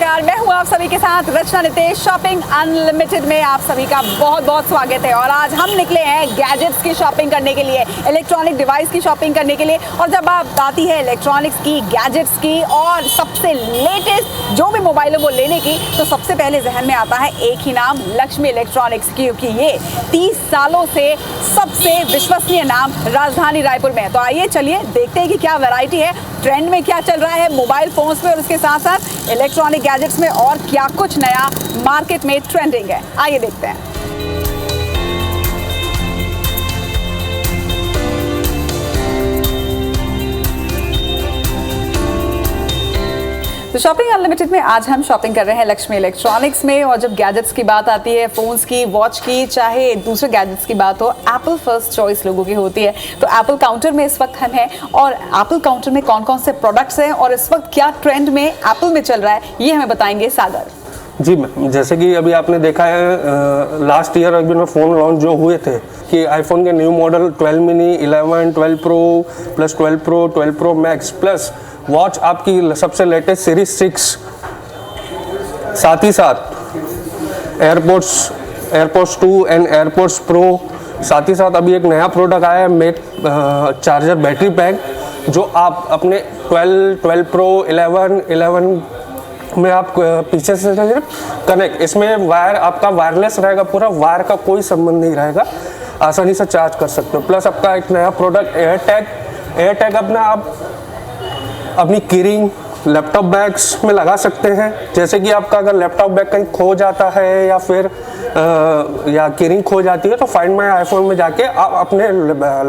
नमस्कार, मैं हूँ आप सभी के साथ रचना नितेश। शॉपिंग अनलिमिटेड में आप सभी का बहुत बहुत स्वागत है। और आज हम निकले हैं गैजेट्स की शॉपिंग करने के लिए, इलेक्ट्रॉनिक डिवाइस की शॉपिंग करने के लिए। और जब बात आती है इलेक्ट्रॉनिक्स की, गैजेट्स की और सबसे लेटेस्ट जो भी मोबाइलों को लेने की, तो सबसे पहले जहन में आता है एक ही नाम, लक्ष्मी इलेक्ट्रॉनिक्स, क्योंकि ये 30 सालों से सबसे विश्वसनीय नाम राजधानी रायपुर में है। तो आइए चलिए देखते हैं कि क्या वैरायटी है, ट्रेंड में क्या चल रहा है मोबाइल फोन्स में और उसके साथ साथ इलेक्ट्रॉनिक गैजेट्स में, और क्या कुछ नया मार्केट में ट्रेंडिंग है। आइए देखते हैं। तो शॉपिंग अनलिमिटेड में आज हम शॉपिंग कर रहे हैं लक्ष्मी इलेक्ट्रॉनिक्स में। और जब गैजेट्स की बात आती है, फोन्स की, वॉच की, चाहे दूसरे गैजेट्स की बात हो, एप्पल फर्स्ट चॉइस लोगों की होती है। तो एप्पल काउंटर में इस वक्त हम हैं, और एप्पल काउंटर में कौन कौन से प्रोडक्ट्स हैं और इस वक्त क्या ट्रेंड में एप्पल में चल रहा है, ये हमें बताएंगे सागर जी मैम। जैसे कि अभी आपने देखा है लास्ट ईयर अभी में फ़ोन लॉन्च जो हुए थे कि आईफोन के new model 12 mini, 11, 12 pro plus 12 pro, 12 pro max plus watch आपकी सबसे लेटेस्ट सीरीज 6, साथ ही साथ एयरपोर्ट्स 2 एंड एयरपोर्ट्स प्रो। साथ ही साथ अभी एक नया प्रोडक्ट आया है, मेक चार्जर बैटरी पैक, जो आप अपने 12 प्रो, 11 में आप पीछे से कनेक्ट, इसमें वायर आपका वायरलेस रहेगा, पूरा वायर का कोई संबंध नहीं रहेगा, आसानी से चार्ज कर सकते हो। प्लस आपका एक नया प्रोडक्ट एयर टैग अपना आप अपनी कीरिंग लैपटॉप बैग्स में लगा सकते हैं। जैसे कि आपका अगर लैपटॉप बैग कहीं खो जाता है या फिर या कीरिंग खो जाती है, तो फाइंड माय आईफोन में जाके आप अपने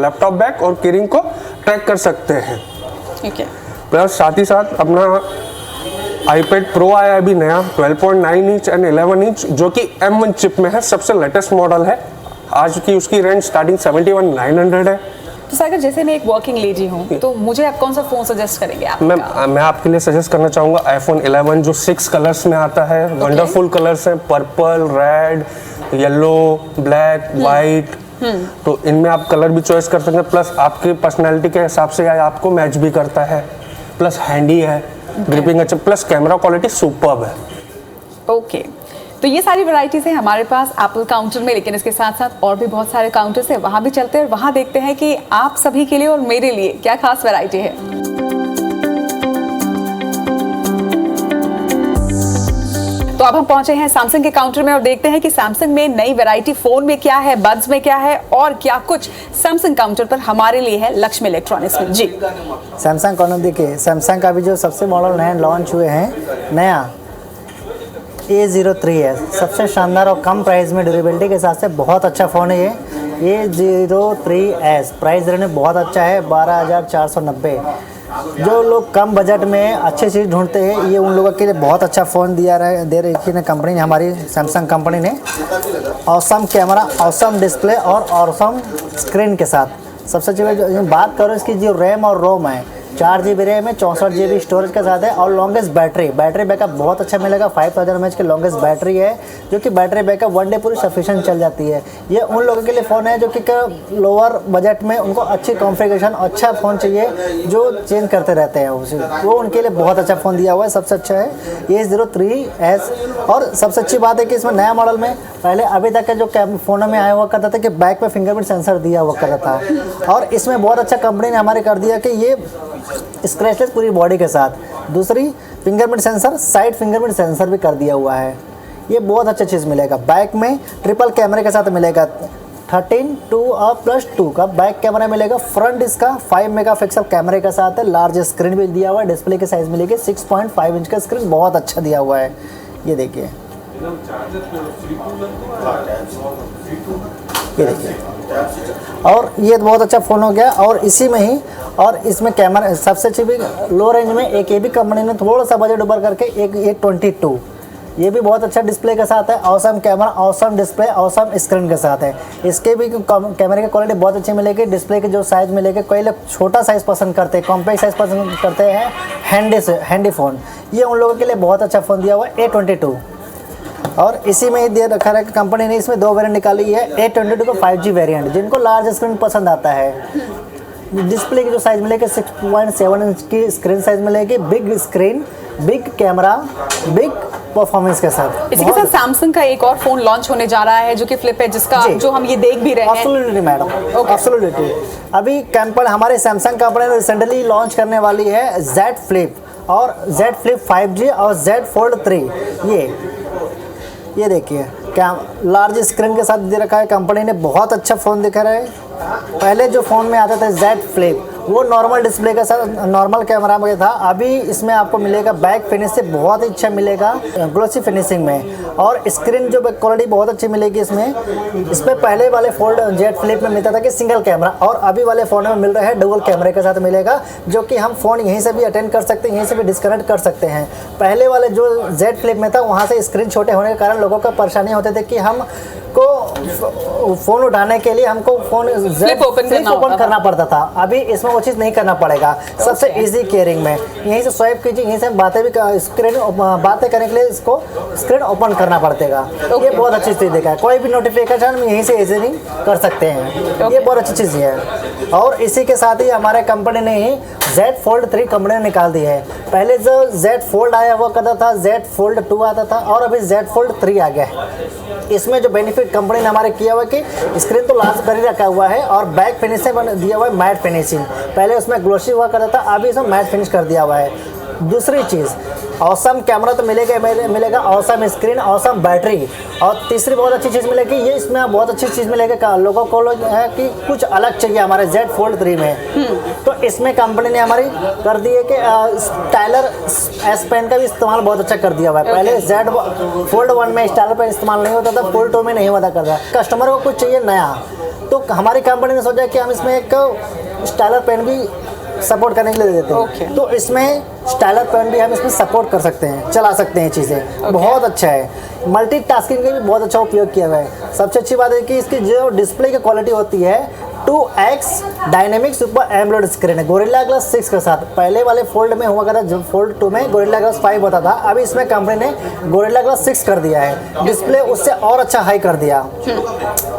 लैपटॉप बैग और कीरिंग को ट्रैक कर सकते हैं। ठीक है। प्लस साथ ही साथ अपना iPad Pro आया है अभी नया 12.9 इंच एंड 11 इंच, जो कि M1 चिप में है, सबसे लेटेस्ट मॉडल है। आज की उसकी रेंज स्टार्टिंग 71,900 है। तो सागर, जैसे मैं एक वर्किंग लेडी हूँ, तो मुझे आप कौन सा फोन सजेस्ट करेंगे आप? मैं आपके लिए सजेस्ट करना चाहूँगा iPhone 11, जो 6 कलर्स में आता है। वंडरफुल कलर्स हैं, purple, red, yellow, black, white. तो इनमें आप कलर भी चॉइस कर सकते हैं। प्लस आपकी पर्सनैलिटी के हिसाब से आपको मैच भी करता है। प्लस हैंडी है, ग्रिपिंग अच्छा, प्लस कैमरा क्वालिटी सुपर्ब है। ओके, तो ये सारी वैरायटीज हैं हमारे पास एप्पल काउंटर में, लेकिन इसके साथ साथ और भी बहुत सारे काउंटर्स हैं, वहाँ भी चलते हैं और वहाँ देखते हैं कि आप सभी के लिए और मेरे लिए क्या खास वैरायटी है। तो अब हम पहुंचे हैं सैमसंग के काउंटर में और देखते हैं कि सैमसंग में नई वैरायटी फोन में क्या है, बड्स में क्या है और क्या कुछ सैमसंग काउंटर पर हमारे लिए है लक्ष्मी इलेक्ट्रॉनिक्स में। जी, सैमसंग कौन, देखिए सैमसंग का भी जो सबसे मॉडल नया लॉन्च हुए हैं, नया A03 है, सबसे शानदार और कम प्राइस में ड्यूरेबिलिटी के साथ से बहुत अच्छा फ़ोन है ये A03s। प्राइस रेंज बहुत अच्छा है, 12,490। जो लोग कम बजट में अच्छी चीज़ ढूंढते हैं, ये उन लोगों के लिए बहुत अच्छा फ़ोन दे रही है कंपनी ने, हमारी सैमसंग कंपनी ने। ऑसम कैमरा, ऑसम डिस्प्ले और ऑसम स्क्रीन के साथ। सबसे अच्छी बात करो इसकी, जो रैम और रोम है, 4 GB रैम है, 64 GB स्टोरेज के साथ है, और लॉन्गेस्ट बैटरी बैकअप बहुत अच्छा मिलेगा। 5000 mAh की लॉन्गेस्ट बैटरी है, जो कि बैटरी बैकअप 1 डे पूरी सफिशिएंट चल जाती है। ये उन लोगों के लिए फ़ोन है जो कि लोअर बजट में उनको अच्छी कॉन्फ़िगरेशन, अच्छा फ़ोन चाहिए, जो चेंज करते रहते हैं उसे, वो उनके लिए बहुत अच्छा फ़ोन दिया हुआ है, सबसे अच्छा है A03s। और सबसे अच्छी बात है कि इसमें नया मॉडल में पहले अभी तक के जो फ़ोनों में आया हुआ करता था कि बैक में फिंगरप्रिंट सेंसर दिया हुआ करता था, और इसमें बहुत अच्छा कंपनी ने हमारे कर दिया कि ये स्क्रैचलेस पूरी बॉडी के साथ। दूसरी, fingerprint sensor, side fingerprint sensor भी कर दिया हुआ है। ये बहुत अच्छा चीज़ मिलेगा। बैक में ट्रिपल कैमरे के साथ मिलेगा, 13+2 का बैक कैमरा मिलेगा। फ्रंट इसका 5 मेगापिक्सल कैमरे के साथ है, लार्ज स्क्रीन भी दिया हुआ है। डिस्प्ले की साइज़ मिलेगी 6.5 इंच का स्क्रीन, बहुत अच्छा दिया हुआ है। ये देखिए, ये देखिए, और ये बहुत अच्छा फ़ोन हो गया। और इसी में ही, और इसमें कैमरा सबसे अच्छी भी लो रेंज में एक ये भी कंपनी ने थोड़ा सा बजट ऊपर करके एक A22, ये भी बहुत अच्छा डिस्प्ले के साथ है। Awesome camera, awesome display, awesome screen के साथ है। इसके भी कैमरे की क्वालिटी बहुत अच्छी मिलेगी। डिस्प्ले की जो साइज़ मिलेगी, कई लोग छोटा साइज़ पसंद करते हैं, कॉम्पैक्ट साइज़ पसंद करते हैं, हैंडी फ़ोन, ये उन लोगों के लिए बहुत अच्छा फ़ोन दिया हुआ है A22। और इसी में ही दे रखा है कि कंपनी ने इसमें 2 वेरिएंट निकाली है, A22 का 5G वेरिएंट, जिनको लार्ज स्क्रीन पसंद आता है। डिस्प्ले की जो साइज़ मिलेगी 6.7 इंच की स्क्रीन साइज़ मिलेगी। Big screen, big camera, big performance के साथ। इसी के साथ सैमसंग का एक और फोन लॉन्च होने जा रहा है जो कि फ्लिप है, जिसका जो हम ये देख भी रहे हैं। Absolutely madam, absolutely. अभी कंपनी हमारे सैमसंग कंपनी ने रिसेंटली लॉन्च करने वाली है Z Flip और Z Flip 5G और Z Fold 3। ये देखिए क्या लार्ज स्क्रीन के साथ दे रखा है। कंपनी ने बहुत अच्छा फ़ोन दिखा रहा है। पहले जो फ़ोन में आता था Z Flip वो नॉर्मल डिस्प्ले के साथ नॉर्मल कैमरा में था। अभी इसमें आपको मिलेगा बैक फिनिश से बहुत ही अच्छा मिलेगा, ग्लोसी फिनिशिंग में, और स्क्रीन जो क्वालिटी बहुत अच्छी मिलेगी इसमें पहले वाले फोल्ड Z Flip में मिलता था कि सिंगल कैमरा, और अभी वाले फ़ोन में मिल रहा है डुअल कैमरे के साथ मिलेगा, जो कि हम फ़ोन यहीं से भी अटेंड कर सकते हैं, यहीं से भी डिस्कनेक्ट कर सकते हैं। पहले वाले जो Z Flip में था वहाँ से स्क्रीन छोटे होने के कारण लोगों का परेशानी होते थे कि हम को फ़ोन उठाने के लिए हमको फ़ोन फ्लिप ओपन करना पड़ता था। अभी इसमें वो चीज़ नहीं करना पड़ेगा। सबसे इजी केयरिंग में यहीं से स्वाइप कीजिए, यहीं से बातें करने के लिए इसको स्क्रीन ओपन करना पड़ेगा। ये बहुत अच्छी चीज़ देखा है। कोई भी नोटिफिकेशन यहीं से इजीली कर सकते हैं। ये बहुत अच्छी चीज़ है। और इसी के साथ ही हमारे कंपनी ने ही Z Fold 3 कंपनी ने निकाल दी है। पहले जो Z Fold आया हुआ करता था, Z Fold 2 आता था, और अभी Z Fold 3 आ गया है। इसमें जो बेनिफिट कंपनी ने हमारे किया हुआ कि स्क्रीन तो लार्ज कर ही रखा हुआ है और बैक फिनिशिंग दिया हुआ है मैट फिनिशिंग। पहले उसमें ग्लोसी हुआ करता था, अभी इसमें मैट फिनिश कर दिया हुआ है। दूसरी चीज़, ऑसम कैमरा तो मिलेगा, ऑसम स्क्रीन, ऑसम बैटरी, और तीसरी बहुत अच्छी चीज़ मिलेगी, ये इसमें बहुत अच्छी चीज़ मिलेगी लोगों को है कि कुछ अलग चाहिए हमारे Z Fold 3 में। तो इसमें कंपनी ने हमारी कर दी है कि स्टाइलर S पेन का भी इस्तेमाल बहुत अच्छा कर दिया हुआ है। पहले Z Fold 1 में स्टाइलर पेन इस्तेमाल नहीं होता था, Fold 2 में नहीं होता करता। कस्टमर को कुछ चाहिए नया, तो हमारी कंपनी ने सोचा कि हम इसमें एक स्टाइलर पेन भी सपोर्ट करने के लिए देते हैं। तो इसमें स्टाइलर पेन भी हम इसमें सपोर्ट कर सकते हैं, चला सकते हैं चीज़ें। बहुत अच्छा है। मल्टीटास्किंग का भी बहुत अच्छा उपयोग किया हुआ है। सबसे अच्छी बात है कि इसकी जो डिस्प्ले की क्वालिटी होती है 2x dynamic super AMOLED screen है गोरिल्ला ग्लास 6 के साथ। पहले वाले फोल्ड में हुआ करता, जब फोल्ड 2 में गोरिल्ला ग्लास 5 होता था, अभी इसमें कंपनी ने गोरिल्ला ग्लास 6 कर दिया है। डिस्प्ले उससे और अच्छा हाई कर दिया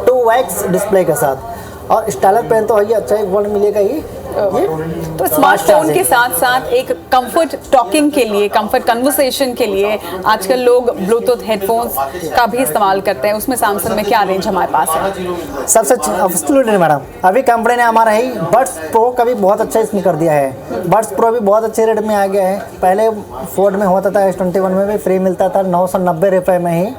2x डिस्प्ले के साथ। और स्टाइलर पेन तो है अच्छा एक वर्ड मिलेगा ही। तो स्मार्टफोन के साथ साथ एक कंफर्ट टॉकिंग के लिए, कंफर्ट कन्वर्सेशन के लिए आजकल लोग ब्लूटूथ हेडफोन्स का भी इस्तेमाल करते हैं। उसमें सैमसंग में क्या रेंज हमारे पास है? सबसे एब्सोल्युटली मैडम, अभी कंपनी ने हमारा ही बड्स प्रो का भी बहुत अच्छा इसमें कर दिया है। बड्स प्रो भी बहुत अच्छे रेट में आ गया है। पहले फोर्ड में होता था, S21 में भी फ्री मिलता था 990 रुपये में ही,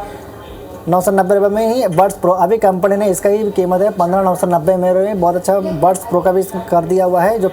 990 रुपये में ही बड्स प्रो। अभी कंपनी ने इसका ही कीमत है 15,990 में। बहुत अच्छा बड्स प्रो का भी कर दिया हुआ है, जो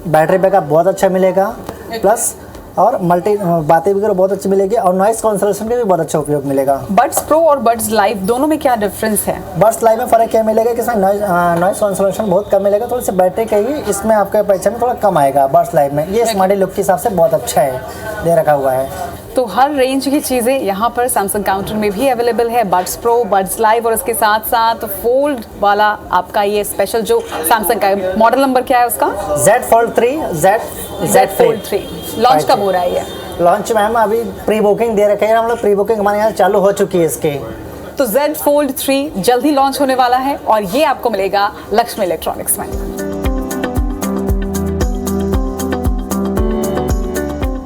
बैटरी बैकअप बहुत अच्छा मिलेगा, प्लस और मल्टी बातें वगैरह बहुत अच्छी मिलेगी, और नॉइस कैंसलेशन का भी बहुत अच्छा उपयोग मिलेगा। बड्स प्रो और बड्स लाइव दोनों में क्या डिफरेंस है? बड्स लाइव में फ़र्क क्या मिलेगा कि इसमें नॉइस कैंसलेशन बहुत कम मिलेगा, थोड़ी सी बैटरी का ही इसमें आपके पैसे में थोड़ा कम आएगा बड्स लाइव में। ये स्मार्ट लुक के हिसाब से बहुत अच्छा है, दे रखा हुआ है। तो हर रेंज की चीज़ें यहाँ पर सैमसंग काउंटर में भी अवेलेबल है। बड्स प्रो, बड्स लाइव, और इसके साथ साथ फोल्ड वाला आपका ये स्पेशल जो सैमसंग का मॉडल नंबर क्या है उसका? Z Fold 3, Z Fold 3 launch कब हो रहा है? ये लॉन्च मैम अभी प्री बुकिंग दे रखे हैं हम लोग। प्री बुकिंग हमारे यहाँ चालू हो चुकी है इसके। तो Z Fold 3 जल्द ही लॉन्च होने वाला है और ये आपको मिलेगा लक्ष्मी इलेक्ट्रॉनिक्स में।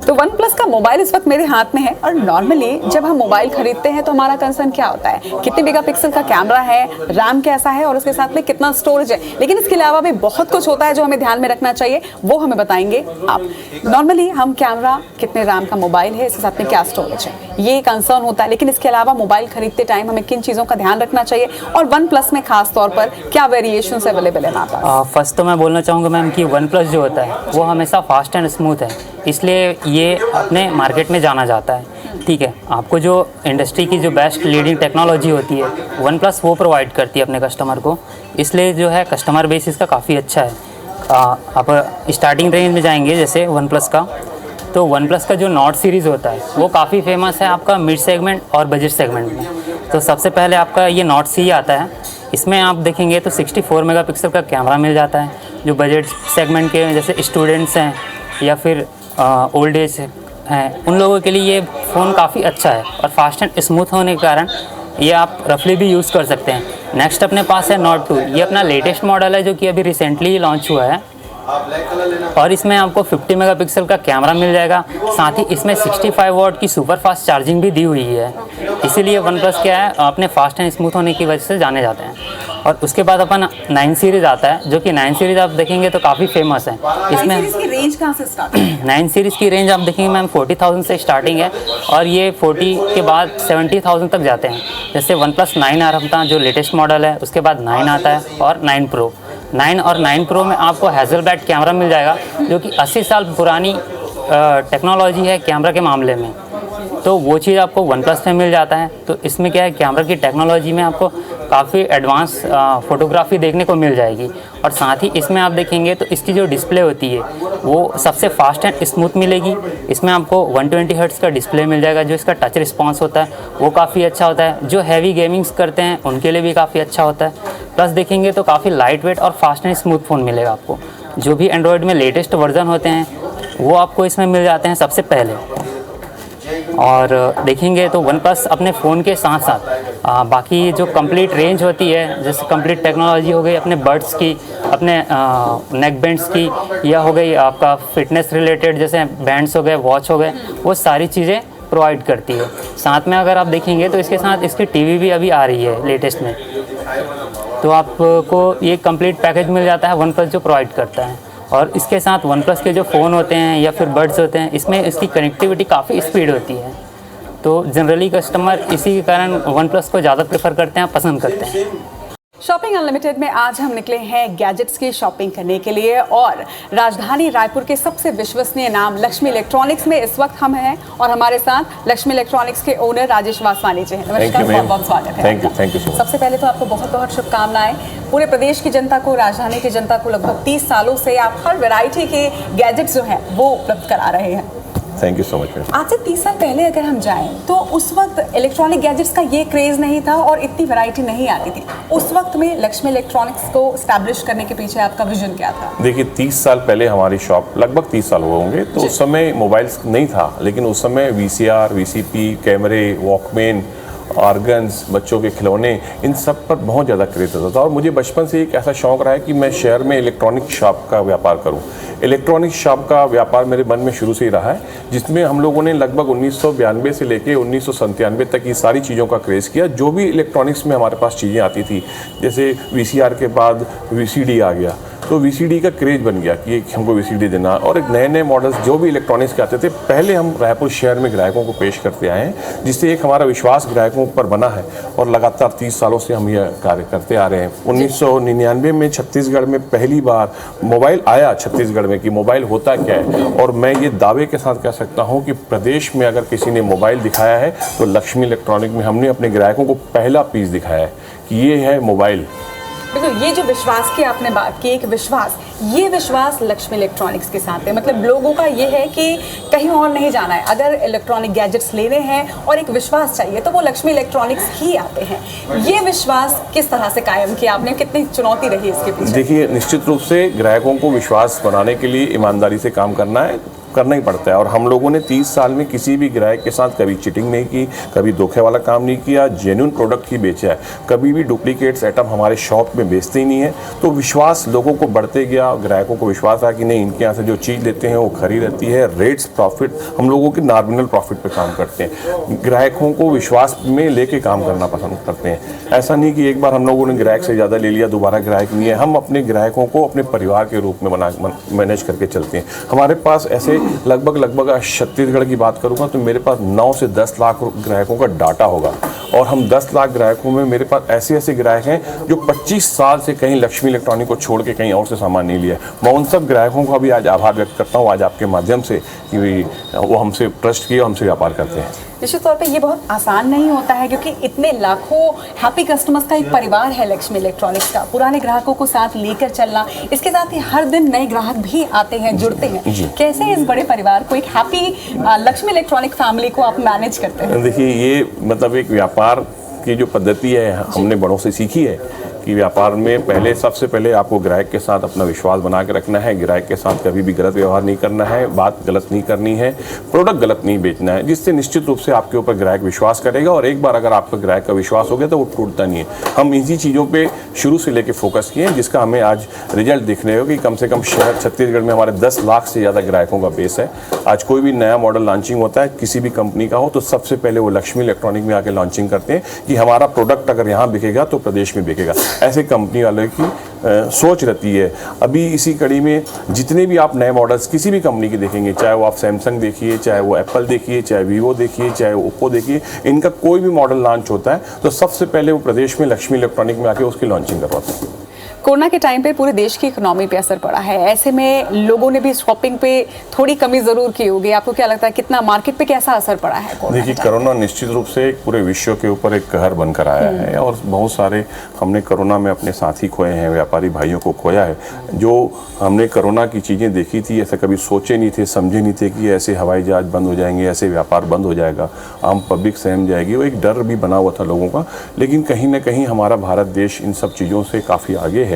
तो वन प्लस का मोबाइल इस वक्त मेरे हाथ में है, और नॉर्मली जब हम मोबाइल खरीदते हैं तो हमारा कंसर्न क्या होता है? कितने मेगापिक्सल का कैमरा है, रैम कैसा है, और उसके साथ में कितना स्टोरेज है। लेकिन इसके अलावा भी बहुत कुछ होता है जो हमें ध्यान में रखना चाहिए, वो हमें बताएंगे आप। नॉर्मली हम कैमरा, कितने रैम का मोबाइल है, इसके साथ में क्या स्टोरेज है, ये कंसर्न होता है। लेकिन इसके अलावा मोबाइल खरीदते टाइम हमें किन चीज़ों का ध्यान रखना चाहिए, और वन प्लस में खास तौर पर क्या वेरिएशंस अवेलेबल है हमारे पास? फर्स्ट तो मैं बोलना चाहूँगा मैम कि वन प्लस जो होता है वो हमेशा फास्ट एंड स्मूथ है, इसलिए ये अपने मार्केट में जाना जाता है। ठीक है, आपको जो इंडस्ट्री की जो बेस्ट लीडिंग टेक्नोलॉजी होती है वन प्लस वो प्रोवाइड करती है अपने कस्टमर को, इसलिए जो है कस्टमर बेस इसका काफ़ी अच्छा है। आप स्टार्टिंग रेंज में जाएंगे जैसे वन प्लस का, तो वन प्लस का जो नॉट सीरीज़ होता है वो काफ़ी फेमस है आपका मिड सेगमेंट और बजट सेगमेंट में। तो सबसे पहले आपका ये नॉट सी आता है। इसमें आप देखेंगे तो 64 मेगापिक्सल का कैमरा मिल जाता है। जो बजट सेगमेंट के जैसे स्टूडेंट्स हैं या फिर ओल्ड एज हैं, उन लोगों के लिए ये फ़ोन काफ़ी अच्छा है, और फास्ट एंड स्मूथ होने के कारण ये आप रफली भी यूज़ कर सकते हैं। नेक्स्ट अपने पास है नॉट 2। ये अपना लेटेस्ट मॉडल है जो कि अभी रिसेंटली लॉन्च हुआ है। और इसमें आपको 50 मेगापिक्सल का कैमरा मिल जाएगा, साथ ही इसमें 65 वॉट की सुपर फास्ट चार्जिंग भी दी हुई है। इसीलिए वन प्लस क्या है, अपने फास्ट एंड स्मूथ होने की वजह से जाने जाते हैं। और उसके बाद अपन 9 सीरीज़ आता है, जो कि 9 सीरीज़ आप देखेंगे तो काफ़ी फेमस है। इसमें 9 सीरीज की रेंज कहाँ से स्टार्ट है? 9 सीरीज़ की रेंज आप देखेंगे मैम 40,000 से स्टार्टिंग है, और ये 40 के बाद 70,000 तक जाते हैं। जैसे वन प्लस 9 आ रहा था जो लेटेस्ट मॉडल है, उसके बाद 9 आता है और 9 प्रो। 9 और 9 प्रो में आपको हैज़लबैड कैमरा मिल जाएगा, जो कि 80 साल पुरानी टेक्नोलॉजी है कैमरा के मामले में। तो वो चीज़ आपको वन प्लस में मिल जाता है। तो इसमें क्या है, कैमरा की टेक्नोलॉजी में आपको काफ़ी एडवांस फ़ोटोग्राफी देखने को मिल जाएगी। और साथ ही इसमें आप देखेंगे तो इसकी जो डिस्प्ले होती है वो सबसे फास्ट एंड स्मूथ मिलेगी। इसमें आपको 120 हर्ट्ज़ का डिस्प्ले मिल जाएगा, जो इसका टच रिस्पॉन्स होता है वो काफ़ी अच्छा होता है। जो हैवी गेमिंग्स करते हैं उनके लिए भी काफ़ी अच्छा होता है। प्लस देखेंगे तो काफ़ी लाइट वेट और फास्ट एंड स्मूथ फ़ोन मिलेगा आपको। जो भी एंड्रॉयड में लेटेस्ट वर्जन होते हैं वो आपको इसमें मिल जाते हैं सबसे पहले। और देखेंगे तो वन प्लस अपने फ़ोन के साथ साथ बाकी जो कंप्लीट रेंज होती है, जैसे कंप्लीट टेक्नोलॉजी हो गई अपने बड्स की, अपने नेक बैंड्स की, या हो गई आपका फिटनेस रिलेटेड जैसे बैंड्स हो गए, वॉच हो गए, वो सारी चीज़ें प्रोवाइड करती है। साथ में अगर आप देखेंगे तो इसके साथ इसकी टीवी भी अभी आ रही है लेटेस्ट में। तो आपको ये कंप्लीट पैकेज मिल जाता है वन प्लस जो प्रोवाइड करता है। और इसके साथ वन प्लस के जो फ़ोन होते हैं या फिर बड्स होते हैं, इसमें इसकी कनेक्टिविटी काफ़ी स्पीड होती है। तो जनरली कस्टमर इसी के कारण वन प्लस को ज़्यादा प्रेफर करते हैं, पसंद करते हैं। शॉपिंग अनलिमिटेड में आज हम निकले हैं गैजेट्स की शॉपिंग करने के लिए, और राजधानी रायपुर के सबसे विश्वसनीय नाम लक्ष्मी इलेक्ट्रॉनिक्स में इस वक्त हम हैं, और हमारे साथ लक्ष्मी इलेक्ट्रॉनिक्स के ओनर राजेश वासवानी जी हैं। नमस्कार, बहुत बहुत स्वागत है। Thank you. सबसे पहले तो आपको बहुत बहुत शुभकामनाएं। पूरे प्रदेश की जनता को, राजधानी की जनता को लगभग 30 सालों से आप हर वैरायटी के गैजेट्स जो हैं वो उपलब्ध करा रहे हैं। Thank you so much. आज से 30 साल पहले अगर हम जाएं तो उस वक्त इलेक्ट्रॉनिक गैजेट्स का ये क्रेज़ नहीं था और इतनी वैरायटी नहीं आती थी। उस वक्त में लक्ष्मी इलेक्ट्रॉनिक्स को स्टैब्लिश करने के पीछे आपका विजन क्या था? देखिए, 30 साल पहले हमारी शॉप, लगभग 30 साल हुए होंगे, तो उस समय मोबाइल्स नहीं था, लेकिन उस समय VCR, VCP, कैमरे, वॉकमैन, ऑर्गन्स, बच्चों के खिलौने, इन सब पर बहुत ज़्यादा क्रेज होता था। और मुझे बचपन से एक ऐसा शौक़ रहा है कि मैं शहर में इलेक्ट्रॉनिक शॉप का व्यापार करूं। इलेक्ट्रॉनिक शॉप का व्यापार मेरे मन में शुरू से ही रहा है, जिसमें हम लोगों ने लगभग 1992 से लेके 1997 तक ये सारी चीज़ों का क्रेज़ किया। जो भी इलेक्ट्रॉनिक्स में हमारे पास चीज़ें आती थी, जैसे VCR के बाद VCD आ गया, तो VCD का क्रेज बन गया कि हमको VCD देना, और एक नए नए मॉडल्स जो भी इलेक्ट्रॉनिक्स के आते थे, पहले हम रायपुर शहर में ग्राहकों को पेश करते आए हैं, जिससे एक हमारा विश्वास ग्राहकों पर बना है। और लगातार 30 सालों से हम यह कार्य करते आ रहे हैं। 1999 में छत्तीसगढ़ में पहली बार मोबाइल आया छत्तीसगढ़ में, कि मोबाइल होता क्या है। और मैं ये दावे के साथ कह सकता हूँ कि प्रदेश में अगर किसी ने मोबाइल दिखाया है तो लक्ष्मी इलेक्ट्रॉनिक में हमने अपने ग्राहकों को पहला पीस दिखाया है कि ये है मोबाइल। देखो, ये जो विश्वास की आपने बात की, एक विश्वास, ये विश्वास लक्ष्मी इलेक्ट्रॉनिक्स के साथ है। मतलब लोगों का ये है कि कहीं और नहीं जाना है, अगर इलेक्ट्रॉनिक गैजेट्स लेने हैं और एक विश्वास चाहिए तो वो लक्ष्मी इलेक्ट्रॉनिक्स ही आते हैं। ये विश्वास किस तरह से कायम किया आपने, कितनी चुनौती रही इसके पीछे? देखिए, निश्चित रूप से ग्राहकों को विश्वास बनाने के लिए ईमानदारी से काम करना ही पड़ता है। और हम लोगों ने 30 साल में किसी भी ग्राहक के साथ कभी चीटिंग नहीं की, कभी धोखे वाला काम नहीं किया, जेन्युइन प्रोडक्ट ही बेचा है। कभी भी डुप्लीकेट्स आइटम हमारे शॉप में बेचते ही नहीं है। तो विश्वास लोगों को बढ़ते गया, ग्राहकों को विश्वास आया कि नहीं, इनके यहाँ से जो चीज़ लेते हैं वो खरी रहती है। रेट्स, प्रॉफिट, हम लोगों के नॉमिनल प्रॉफिट पे काम करते हैं। ग्राहकों को विश्वास में लेके काम करना पसंद करते हैं। ऐसा नहीं कि एक बार हम लोगों ने ग्राहक से ज़्यादा ले लिया, दोबारा ग्राहक नहीं है। हम अपने ग्राहकों को अपने परिवार के रूप में मैनेज करके चलते हैं। हमारे पास ऐसे लगभग छत्तीसगढ़ की बात करूंगा तो मेरे पास 9 से 10 लाख ग्राहकों का डाटा होगा। और हम 10 लाख ग्राहकों में मेरे पास ऐसे ग्राहक हैं जो 25 साल से कहीं लक्ष्मी इलेक्ट्रॉनिक को छोड़ के कहीं और से सामान नहीं लिया। मैं उन सब ग्राहकों का भी आज आभार व्यक्त करता हूँ आज आपके माध्यम से, कि वो हमसे ट्रस्ट किए, हमसे व्यापार करते हैं। निश्चित तौर पे ये बहुत आसान नहीं होता है, क्योंकि इतने लाखों हैप्पी कस्टमर्स का एक परिवार है लक्ष्मी इलेक्ट्रॉनिक्स का। पुराने ग्राहकों को साथ लेकर चलना, इसके साथ ही हर दिन नए ग्राहक भी आते हैं, जुड़ते हैं। कैसे इस बड़े परिवार को, एक हैप्पी लक्ष्मी इलेक्ट्रॉनिक फैमिली को आप मैनेज करते हैं? देखिए, ये मतलब एक व्यापार की जो पद्धति है हमने बड़ों से सीखी है कि व्यापार में सबसे पहले आपको ग्राहक के साथ अपना विश्वास बना के रखना है, ग्राहक के साथ कभी भी गलत व्यवहार नहीं करना है, बात गलत नहीं करनी है, प्रोडक्ट गलत नहीं बेचना है, जिससे निश्चित रूप से आपके ऊपर ग्राहक विश्वास करेगा। और एक बार अगर आपका ग्राहक का विश्वास हो गया तो वो टूटता नहीं है। हम इसी चीज़ों पे शुरू से लेके फोकस किए हैं, जिसका हमें आज रिजल्ट दिख रहे हो कि कम से कम शहर छत्तीसगढ़ में हमारे 10 लाख से ज़्यादा ग्राहकों का बेस है। आज कोई भी नया मॉडल लॉन्चिंग होता है किसी भी कंपनी का हो तो सबसे पहले वो लक्ष्मी इलेक्ट्रॉनिक में आके लॉन्चिंग करते हैं कि हमारा प्रोडक्ट अगर यहाँ बिकेगा तो प्रदेश में बिकेगा। ऐसे कंपनी वालों की सोच रहती है। अभी इसी कड़ी में जितने भी आप नए मॉडल्स किसी भी कंपनी के देखेंगे, चाहे वो आप सैमसंग देखिए, चाहे वो एप्पल देखिए, चाहे वीवो देखिए, चाहे ओप्पो देखिए, इनका कोई भी मॉडल लॉन्च होता है तो सबसे पहले वो प्रदेश में लक्ष्मी इलेक्ट्रॉनिक में आके उसकी लॉन्चिंग करवाते हैं। कोरोना के टाइम पे पूरे देश की इकोनॉमी पे असर पड़ा है, ऐसे में लोगों ने भी शॉपिंग पे थोड़ी कमी ज़रूर की होगी। आपको क्या लगता है कितना मार्केट पे कैसा असर पड़ा है? देखिए, कोरोना निश्चित रूप से पूरे विश्व के ऊपर एक कहर बनकर आया है और बहुत सारे हमने कोरोना में अपने साथी खोए हैं, व्यापारी भाइयों को खोया है। जो हमने कोरोना की चीज़ें देखी थी, ऐसा कभी सोचे नहीं थे, समझे नहीं थे कि ऐसे हवाई जहाज बंद हो जाएंगे, ऐसे व्यापार बंद हो जाएगा, आम पब्लिक सहम जाएगी। वो एक डर भी बना हुआ था लोगों का। लेकिन कहीं ना कहीं हमारा भारत देश इन सब चीज़ों से काफ़ी आगे है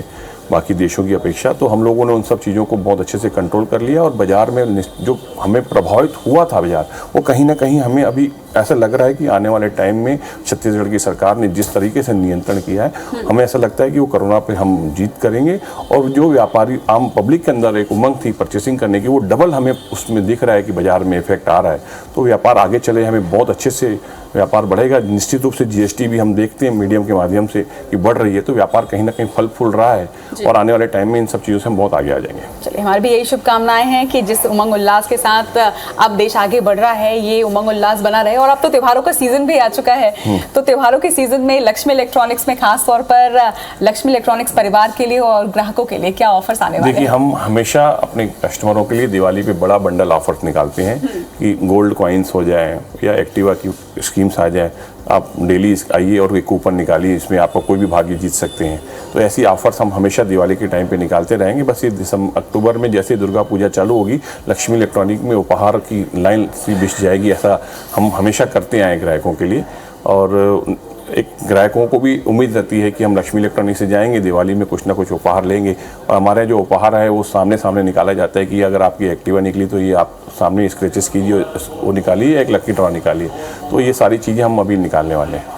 बाकी देशों की अपेक्षा। तो हम लोगों ने उन सब चीज़ों को बहुत अच्छे से कंट्रोल कर लिया और बाज़ार में जो हमें प्रभावित हुआ था बाज़ार, वो कहीं ना कहीं हमें अभी ऐसा लग रहा है कि आने वाले टाइम में छत्तीसगढ़ की सरकार ने जिस तरीके से नियंत्रण किया है, हमें ऐसा लगता है कि वो कोरोना पे हम जीत करेंगे। और जो व्यापारी आम पब्लिक के अंदर एक उमंग थी परचेसिंग करने की, वो डबल हमें उसमें दिख रहा है कि बाज़ार में इफेक्ट आ रहा है। तो व्यापार आगे चले, हमें बहुत अच्छे से व्यापार बढ़ेगा। निश्चित रूप से जीएसटी भी हम देखते हैं मीडियम के माध्यम से कि बढ़ रही है, तो व्यापार कहीं ना कहीं फल फूल रहा है और आने वाले टाइम में इन सब चीज़ों से हम बहुत आगे आ जाएंगे। चलिए, हमारी भी यही शुभकामनाएं हैं कि जिस उमंग उल्लास के साथ अब देश आगे बढ़ रहा है, ये उमंग उल्लास बना रहे। और अब तो त्योहारों का सीजन भी आ चुका है, तो त्योहारों के सीजन में लक्ष्मी इलेक्ट्रॉनिक्स में खास तौर पर लक्ष्मी इलेक्ट्रॉनिक्स परिवार के लिए और ग्राहकों के लिए क्या ऑफर्स आने वाले हैं? देखिए, हम हमेशा अपने कस्टमरों के लिए दिवाली पे बड़ा बंडल ऑफर्स निकालते हैं कि गोल्ड कॉइन्स हो जाए या एक्टिवा की स्कीम्स आ जाए, आप डेली आइए और एक कूपन निकालिए, इसमें आपको कोई भी भाग्य जीत सकते हैं। तो ऐसी ऑफर्स हम हमेशा दिवाली के टाइम पे निकालते रहेंगे। बस ये अक्टूबर में जैसे दुर्गा पूजा चालू होगी, लक्ष्मी इलेक्ट्रॉनिक में उपहार की लाइन सी बिछ जाएगी। ऐसा हम हमेशा करते आए ग्राहकों के लिए। और एक ग्राहकों को भी उम्मीद रहती है कि हम लक्ष्मी इलेक्ट्रॉनिक से जाएंगे, दिवाली में कुछ ना कुछ उपहार लेंगे। और हमारे जो उपहार है वो सामने निकाला जाता है कि अगर आपकी एक्टिवा निकली तो ये आप सामने स्क्रैचेस कीजिए, वो निकालिए, एक लकी ड्रॉ निकालिए। तो ये सारी चीज़ें हम अभी निकालने वाले हैं।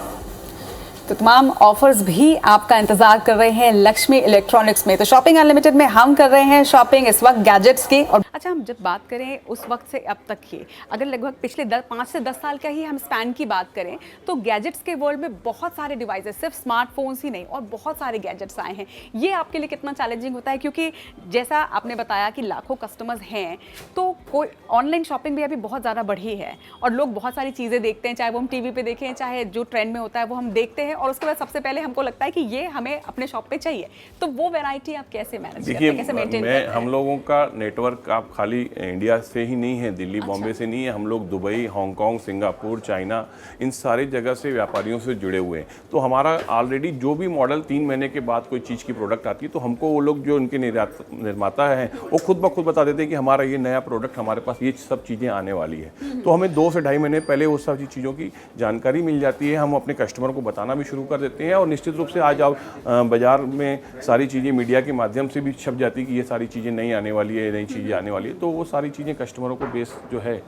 तो तमाम ऑफर्स भी आपका इंतजार कर रहे हैं लक्ष्मी इलेक्ट्रॉनिक्स में। तो शॉपिंग अनलिमिटेड में हम कर रहे हैं शॉपिंग इस वक्त गैजेट्स की। और अच्छा, हम जब बात करें उस वक्त से अब तक की, अगर लगभग पिछले 5 से 10 साल का ही हम स्पैन की बात करें, तो गैजेट्स के वर्ल्ड में बहुत सारे डिवाइसेस, सिर्फ स्मार्टफोन्स ही नहीं और बहुत सारे गैजेट्स आए हैं। ये आपके लिए कितना चैलेंजिंग होता है? क्योंकि जैसा आपने बताया कि लाखों कस्टमर्स हैं, तो कोई ऑनलाइन शॉपिंग भी अभी बहुत ज़्यादा बढ़ी है और लोग बहुत सारी चीज़ें देखते हैं, चाहे वो हम टीवी पे देखें, चाहे जो ट्रेंड में होता है वो हम देखते हैं, और उसके बाद सबसे पहले हमको लगता है कि ये हमें अपने शॉप पे चाहिए। तो वो वैरायटी आप कैसे मैनेज करते हैं, कैसे मेंटेन करते हैं? हम लोगों का नेटवर्क आप खाली इंडिया से ही नहीं है, दिल्ली बॉम्बे से नहीं है, हम लोग दुबई, हांगकांग, सिंगापुर, चाइना, इन सारी जगह से व्यापारियों से जुड़े हुए हैं। तो हमारा ऑलरेडी जो भी मॉडल 3 महीने के बाद कोई चीज़ की प्रोडक्ट आती है, तो हमको वो लोग जो उनके निर्माता हैं वो खुद ब खुद बता देते हैं कि हमारा ये नया प्रोडक्ट, हमारे पास ये सब चीज़ें आने वाली है। तो हमें 2 से ढाई महीने पहले वो सब चीज़ों की जानकारी मिल जाती है। हम अपने कस्टमर को बताना भी शुरू कर देते हैं और निश्चित रूप से आज आप बाज़ार में सारी चीज़ें मीडिया के माध्यम से भी छप जाती है कि ये सारी चीज़ें नई आने वाली है, नई चीज़ें आने वाली है। तो वो सारी चीज़ें कस्टमरों को बेस जो है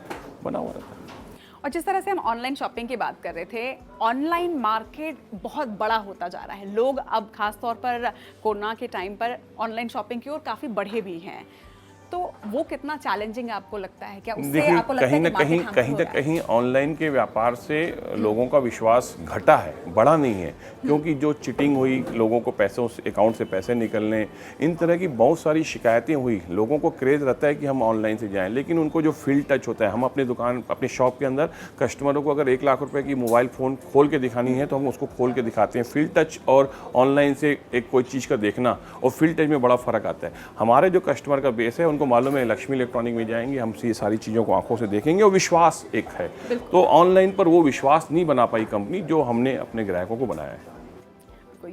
बना हुआ रहता है। और जिस तरह से हम ऑनलाइन शॉपिंग की बात कर रहे थे, ऑनलाइन मार्केट बहुत बड़ा होता जा रहा है। लोग अब खास तौर पर कोरोना के टाइम पर ऑनलाइन शॉपिंग की ओर काफ़ी बढ़े भी हैं। तो वो कितना चैलेंजिंग आपको लगता है? क्या उससे आपको लगता है कि कहीं ना कहीं ऑनलाइन के व्यापार से लोगों का विश्वास घटा है, बढ़ा नहीं है। क्योंकि जो चिटिंग हुई, लोगों को पैसों से, अकाउंट से पैसे निकलने, इन तरह की बहुत सारी शिकायतें हुई। लोगों को क्रेज़ रहता है कि हम ऑनलाइन से जाएं, लेकिन उनको जो फील्ड टच होता है, हम अपने दुकान, अपने शॉप के अंदर कस्टमरों को अगर 1 लाख रुपए की मोबाइल फ़ोन खोल के दिखानी है तो हम उसको खोल के दिखाते हैं। फील्ड टच और ऑनलाइन से एक कोई चीज़ का देखना और फील्ड टच में बड़ा फ़र्क आता है। हमारे जो कस्टमर का बेस है उनको मालूम है लक्ष्मी इलेक्ट्रॉनिक में जाएंगे, हम ये सारी चीज़ों को आंखों से देखेंगे और विश्वास एक है। तो ऑनलाइन पर वो विश्वास नहीं बना पाई कंपनी जो हमने अपने ग्राहकों को बनाया है।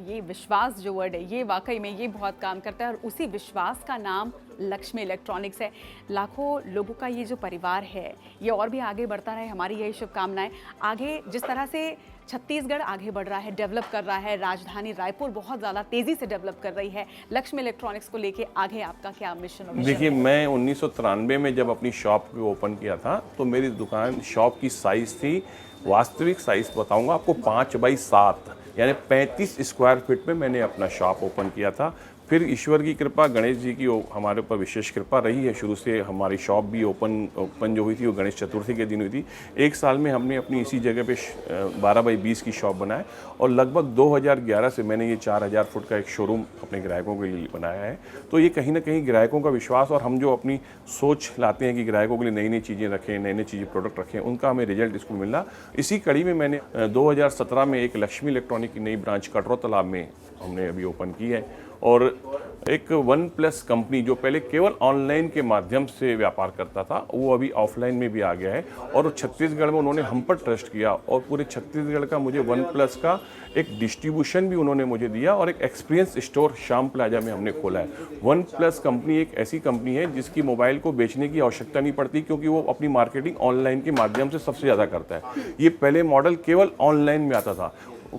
ये विश्वास जो वर्ड है, ये वाकई में ये बहुत काम करता है और उसी विश्वास का नाम लक्ष्मी इलेक्ट्रॉनिक्स है। लाखों लोगों का ये जो परिवार है ये और भी आगे बढ़ता रहे, हमारी यही शुभकामनाएं। आगे जिस तरह से छत्तीसगढ़ आगे बढ़ रहा है, डेवलप कर रहा है, राजधानी रायपुर बहुत ज़्यादा तेज़ी से डेवलप कर रही है, लक्ष्मी इलेक्ट्रॉनिक्स को लेके आगे आपका क्या मिशन होगा? देखिए, मैं 1993 में जब अपनी शॉप को ओपन किया था तो मेरी दुकान शॉप की साइज़ थी, वास्तविक साइज़ बताऊंगा आपको, 5x7 यानी 35 स्क्वायर फीट में मैंने अपना शॉप ओपन किया था। फिर ईश्वर की कृपा, गणेश जी की हमारे ऊपर विशेष कृपा रही है। शुरू से हमारी शॉप भी ओपन जो हुई थी वो गणेश चतुर्थी के दिन हुई थी। एक साल में हमने अपनी इसी जगह पे 12x20 की शॉप बनाए और लगभग 2011 से मैंने ये 4000 फुट का एक शोरूम अपने ग्राहकों के लिए बनाया है। तो ये कहीं ना कहीं ग्राहकों का विश्वास और हम जो अपनी सोच लाते हैं कि ग्राहकों के लिए नई नई चीज़ें रखें, नई नई चीज़ें प्रोडक्ट रखें, उनका हमें रिजल्ट इसको मिला। इसी कड़ी में मैंने 2017 में एक लक्ष्मी इलेक्ट्रॉनिक की नई ब्रांच कटरा तालाब में हमने अभी ओपन की है। और एक वन प्लस कंपनी जो पहले केवल ऑनलाइन के माध्यम से व्यापार करता था, वो अभी ऑफलाइन में भी आ गया है। और छत्तीसगढ़ में उन्होंने हम पर ट्रस्ट किया और पूरे छत्तीसगढ़ का मुझे वन प्लस का एक डिस्ट्रीब्यूशन भी उन्होंने मुझे दिया और एक एक्सपीरियंस स्टोर श्याम प्लाजा में हमने खोला है। वन प्लस कंपनी एक ऐसी कंपनी है जिसकी मोबाइल को बेचने की आवश्यकता नहीं पड़ती, क्योंकि वो अपनी मार्केटिंग ऑनलाइन के माध्यम से सबसे ज़्यादा करता है। ये पहले मॉडल केवल ऑनलाइन में आता था।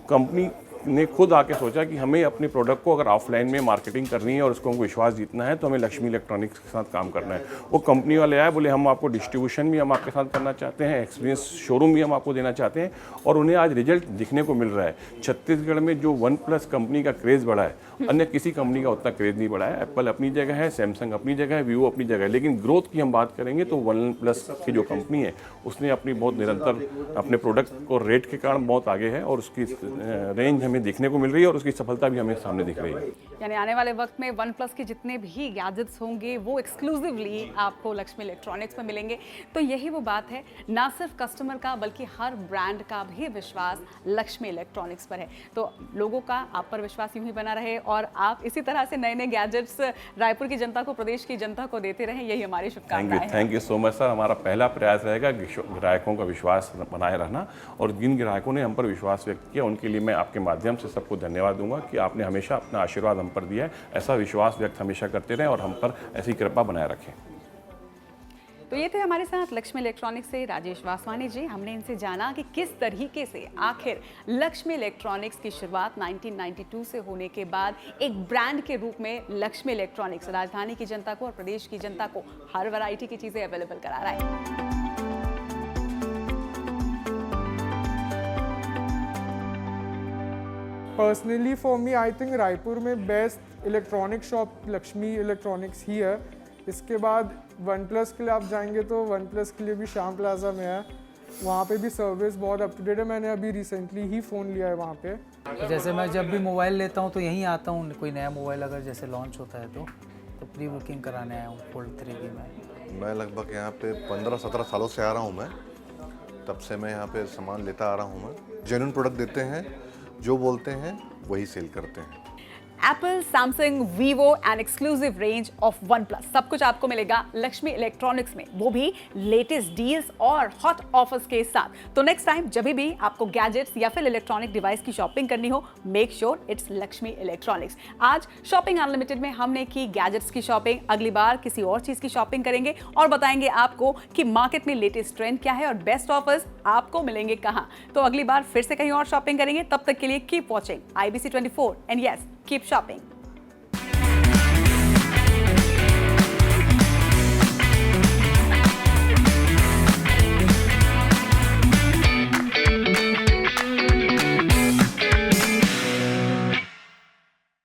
कंपनी ने खुद आके सोचा कि हमें अपने प्रोडक्ट को अगर ऑफलाइन में मार्केटिंग करनी है और उसको हमको विश्वास जीतना है तो हमें लक्ष्मी इलेक्ट्रॉनिक्स के साथ काम करना है। वो कंपनी वाले आए, बोले हम आपको डिस्ट्रीब्यूशन भी हम आपके साथ करना चाहते हैं, एक्सपीरियंस शोरूम भी हम आपको देना चाहते हैं। और उन्हें आज रिजल्ट दिखने को मिल रहा है। छत्तीसगढ़ में जो वन प्लस कंपनी का क्रेज़ बढ़ा है, अन्य किसी कंपनी का उतना क्रेज़ नहीं बढ़ा है। एप्पल अपनी जगह है, सैमसंग अपनी जगह है, वीवो अपनी जगह है, लेकिन ग्रोथ की हम बात करेंगे तो वन प्लस की जो कंपनी है उसने अपनी बहुत निरंतर अपने प्रोडक्ट को रेट के कारण बहुत आगे है और उसकी रेंज हमें देखने को मिल रही है और उसकी सफलता भी हमें सामने दिख रही है। यानी आने वाले वक्त में वन प्लस के जितने भी गैजेट्स होंगे वो एक्सक्लूसिवली आपको लक्ष्मी इलेक्ट्रॉनिक्स में मिलेंगे। तो यही वो बात है, ना सिर्फ कस्टमर का बल्कि हर ब्रांड का भी विश्वास लक्ष्मी इलेक्ट्रॉनिक्स पर है। तो लोगों का आप पर विश्वास यूं ही बना रहे और आप इसी तरह से नए नए गैजेट्स रायपुर की जनता को, प्रदेश की जनता को देते रहें, यही हमारी शुभकामनाएं हैं। Thank you so much sir. हमारा पहला प्रयास रहेगा ग्राहकों का विश्वास बनाए रहना, और जिन ग्राहकों ने हम पर विश्वास व्यक्त किया उनके लिए मैं आपके माध्यम से सबको धन्यवाद दूंगा कि आपने हमेशा अपना आशीर्वाद हम पर दिया है। ऐसा विश्वास व्यक्त हमेशा करते रहें और हम पर ऐसी कृपा बनाए रखें। तो ये थे हमारे साथ लक्ष्मी इलेक्ट्रॉनिक्स से राजेश वासवानी जी। हमने इनसे जाना कि किस तरीके से आखिर लक्ष्मी इलेक्ट्रॉनिक्स की शुरुआत 1992 से होने के बाद एक ब्रांड के रूप में लक्ष्मी इलेक्ट्रॉनिक्स राजधानी की जनता को और प्रदेश की जनता को हर वैरायटी की चीज़ें अवेलेबल करा रहा है। Personally, for me, I think Raipur में best electronic shop Lakshmi electronics ही है। इसके बाद वन प्लस के लिए आप जाएंगे तो वन प्लस के लिए भी श्याम प्लाजा में है, वहाँ पे भी सर्विस बहुत अप टू डेट है। मैंने अभी रिसेंटली ही फ़ोन लिया है वहाँ पे। जैसे मैं जब भी मोबाइल लेता हूँ तो यहीं आता हूँ, कोई नया मोबाइल अगर जैसे लॉन्च होता है तो प्री बुकिंग कराने आया हूँ फोल्ड 3 की। मैं लगभग यहाँ पे 15-17 सालों से आ रहा हूँ। मैं तब से मैं यहाँ पे सामान लेता आ रहा हूँ। मैं जेन्युइन प्रोडक्ट देते हैं, जो बोलते हैं वही सेल करते हैं। Apple, Samsung, Vivo and exclusive range of one plus सब कुछ आपको मिलेगा लक्ष्मी इलेक्ट्रॉनिक्स में, वो भी लेटेस्ट डील्स और हॉट ऑफर्स के साथ। तो नेक्स्ट टाइम जब भी आपको गैजेट्स या फिर इलेक्ट्रॉनिक डिवाइस की शॉपिंग करनी हो, make sure it's Lakshmi electronics. आज शॉपिंग अनलिमिटेड में हमने की गैजेट्स की शॉपिंग, अगली बार किसी और चीज़ की शॉपिंग करेंगे और बताएंगे आपको कि मार्केट में लेटेस्ट ट्रेंड क्या है और बेस्ट ऑफर्स आपको मिलेंगे कहाँ। तो अगली बार फिर से कहीं और शॉपिंग करेंगे, तब तक के लिए keep watching IBC 24 and yes, keep shopping.